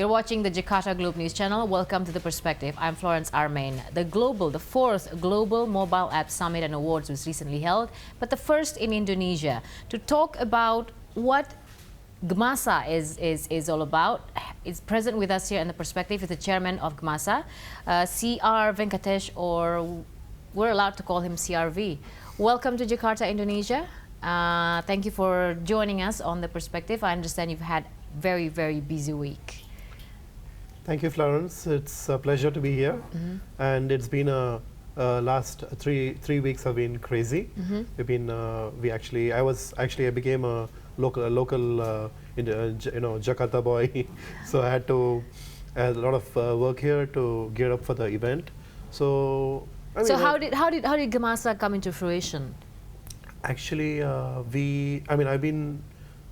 You're watching the Jakarta Globe News Channel. Welcome to The Perspective. I'm Florence Armein. The fourth Global Mobile App Summit and Awards was recently held, but the first in Indonesia. To talk about what GMASA is all about, is present with us here in The Perspective is the chairman of GMASA, CR Venkatesh, or we're allowed to call him CRV. Welcome to Jakarta, Indonesia. Thank you for joining us on The Perspective. I understand you've had very, very busy week. Thank you, Florence. It's a pleasure to be here. And it's been last three weeks have been crazy. We've been I became a local Jakarta boy. So I had a lot of work here to gear up for the event. So how did GMASA come into fruition? Actually, I've been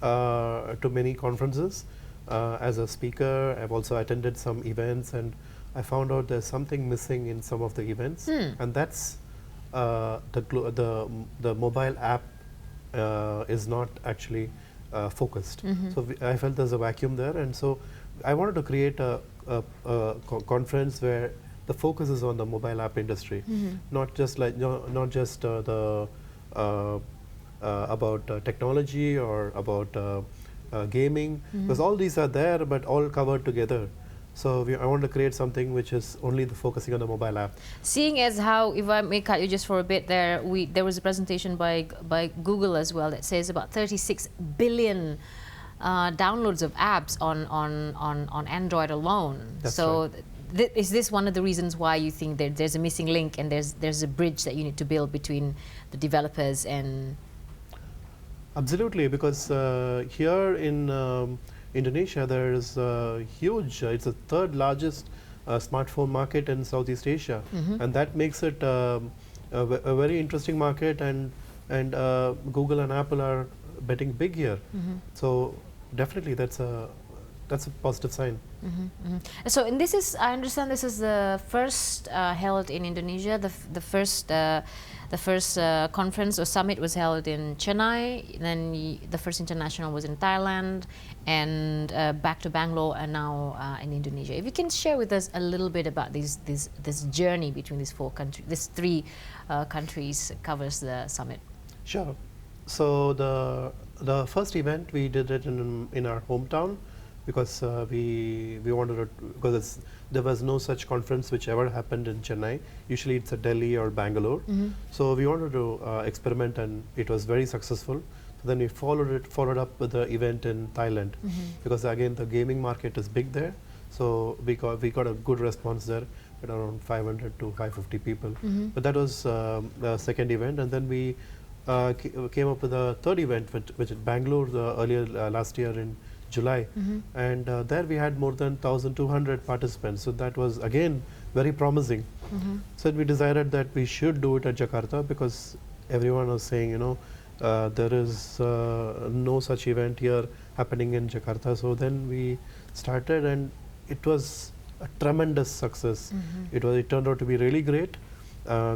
to many conferences as a speaker. I've also attended some events, and I found out there's something missing in some of the events, and that's the mobile app is not actually focused. So I felt there's a vacuum there, and so I wanted to create a conference where the focus is on the mobile app industry, not just about technology or about gaming, because all these are there but all covered together. So I want to create something which is only focusing on the mobile app. Seeing as how, if I may cut you just for a bit there, there was a presentation by Google as well that says about 36 billion downloads of apps on Android alone. That's so right. Is this one of the reasons why you think that there's a missing link and there's a bridge that you need to build between the developers and... Absolutely, because here in Indonesia there is huge, it's the third largest smartphone market in Southeast Asia, and that makes it a very interesting market, and Google and Apple are betting big here. So definitely that's a positive sign. So, and this is, I understand this is the first held in Indonesia. The first conference or summit was held in Chennai. Then the first international was in Thailand, and back to Bangalore, and now in Indonesia. If you can share with us a little bit about this journey between these three countries covers the summit. Sure. So the first event we did it in our hometown, because we wanted to, because there was no such conference which ever happened in Chennai. Usually it's at Delhi or Bangalore. So we wanted to experiment, and it was very successful. So then we followed up with the event in Thailand, because again the gaming market is big there. So we got a good response there at around 500 to 550 people. But that was the second event, and then we came up with a third event, which at Bangalore earlier last year in July, and there we had more than 1,200 participants. So that was again very promising. So we decided that we should do it at Jakarta, because everyone was saying, there is no such event here happening in Jakarta. So then we started, and it was a tremendous success. It turned out to be really great.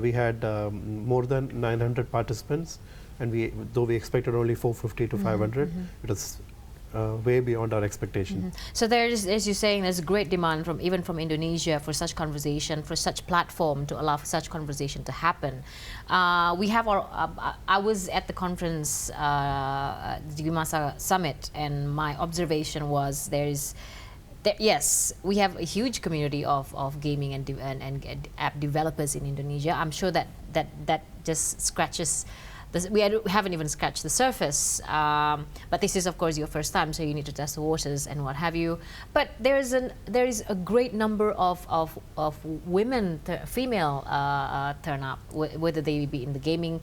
We had more than 900 participants, and though we expected only 450 to 500, it was way beyond our expectation. So there is, as you're saying, there's great demand even from Indonesia for such conversation, for such platform to allow for such conversation to happen. We have I was at the conference, the GMASA Summit, and my observation was yes, we have a huge community of gaming and app developers in Indonesia. I'm sure that just scratches. We haven't even scratched the surface, but this is of course your first time, so you need to test the waters and what have you. But there is a great number of women, female turn up, whether they be in the gaming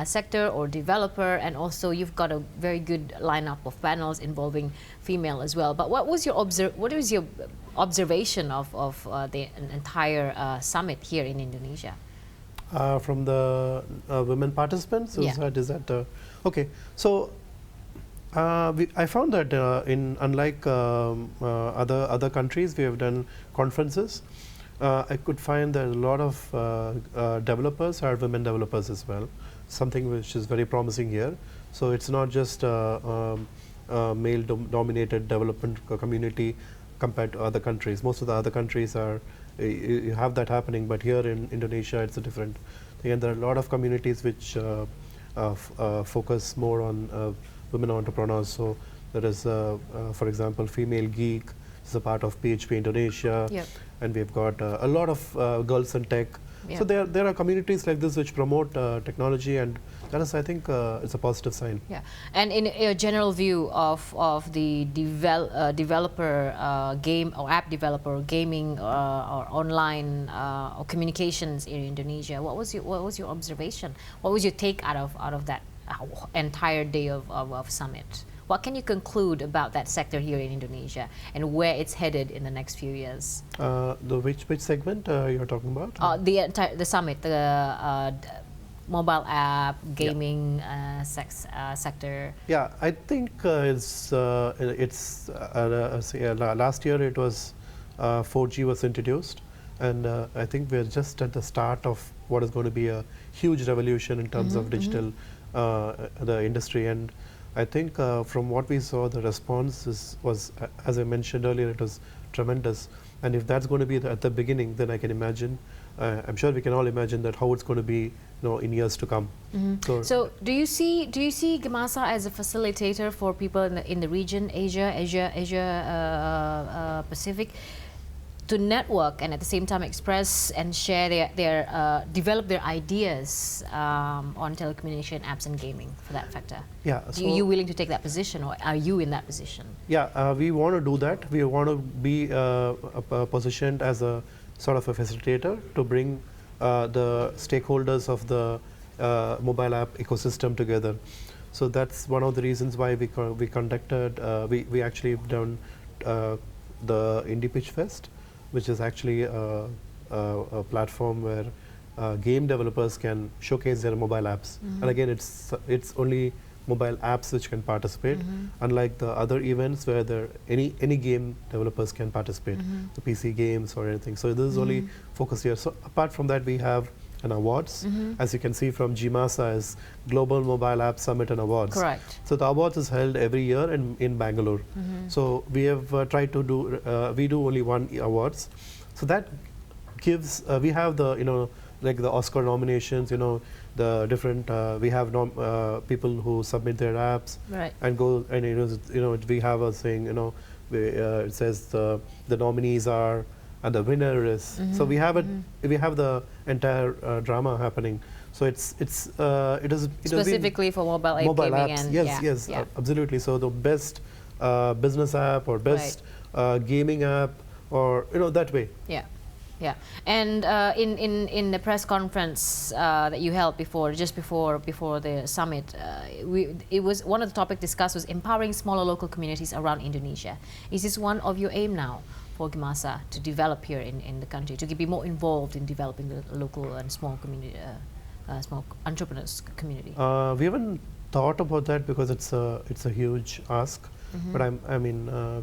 sector or developer, and also you've got a very good lineup of panels involving female as well. But what was your observation of the entire summit here in Indonesia? From the women participants? Yeah. Is that okay? So I found that unlike other countries, we have done conferences. I could find that a lot of developers are women developers as well, something which is very promising here. So it's not just a male-dominated development community. compared to other countries. Most of the other countries are, you have that happening, but here in Indonesia it's a different thing. And there are a lot of communities which focus more on women entrepreneurs. So there is, for example, Female Geek is a part of PHP Indonesia, Yep. and we've got a lot of girls in tech. Yeah. So there are communities like this which promote technology, and that is, I think, it's a positive sign. Yeah, and in a general view of the developer game or app developer gaming or online or communications in Indonesia, what was your observation? What was your take out of that entire day of summit? What can you conclude about that sector here in Indonesia and where it's headed in the next few years? Which segment you're talking about? The summit, the mobile app, gaming sector. Yeah, I think last year it was 4G was introduced, and I think we're just at the start of what is going to be a huge revolution in terms of digital the industry. And I think from what we saw, the response was, as I mentioned earlier, it was tremendous. And if that's going to be at the beginning, then I can imagine, I'm sure we can all imagine that how it's going to be, in years to come. So do you see GMASA as a facilitator for people in the region, Asia Pacific, to network and at the same time express and share develop their ideas on telecommunication, apps and gaming for that factor? Yeah. So are you willing to take that position, or are you in that position? Yeah, we want to do that. We want to be positioned as a sort of a facilitator to bring the stakeholders of the mobile app ecosystem together. So that's one of the reasons why we conducted, we actually done the Indie Pitch Fest, which is actually a platform where game developers can showcase their mobile apps. And again, it's only mobile apps which can participate, unlike the other events where any game developers can participate, the PC games or anything. So this is only focused here. So apart from that, we have an awards, as you can see from GMASA, as Global Mobile App Summit and Awards. Correct. So the awards is held every year in Bangalore. So we have tried to do, we do only one awards. So that gives, we have the, like the Oscar nominations, the different, we have people who submit their apps, Right. and go, and we have a saying, it says the nominees are, and the winner is. So we have we have the entire drama happening. So it is Specifically for mobile app mobile gaming apps. and Yes, absolutely. So the best business app or best gaming app, or that way. Yeah. Yeah, and in the press conference that you held just before the summit, it was one of the topics discussed was empowering smaller local communities around Indonesia. Is this one of your aim now for GMASA to develop here in the country, to be more involved in developing the local and small community, small entrepreneurs community? We haven't thought about that because it's a huge ask, but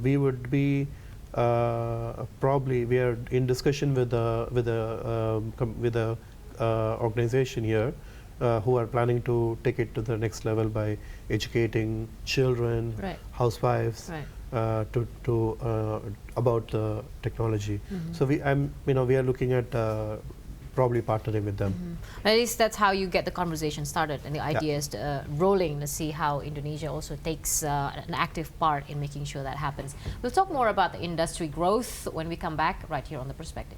we would be. Probably we are in discussion with the organization here who are planning to take it to the next level by educating children, housewives, to about the technology. So we are looking at probably partnering with them. At least that's how you get the conversation started and the ideas rolling to see how Indonesia also takes an active part in making sure that happens. We'll talk more about the industry growth when we come back right here on The Perspective.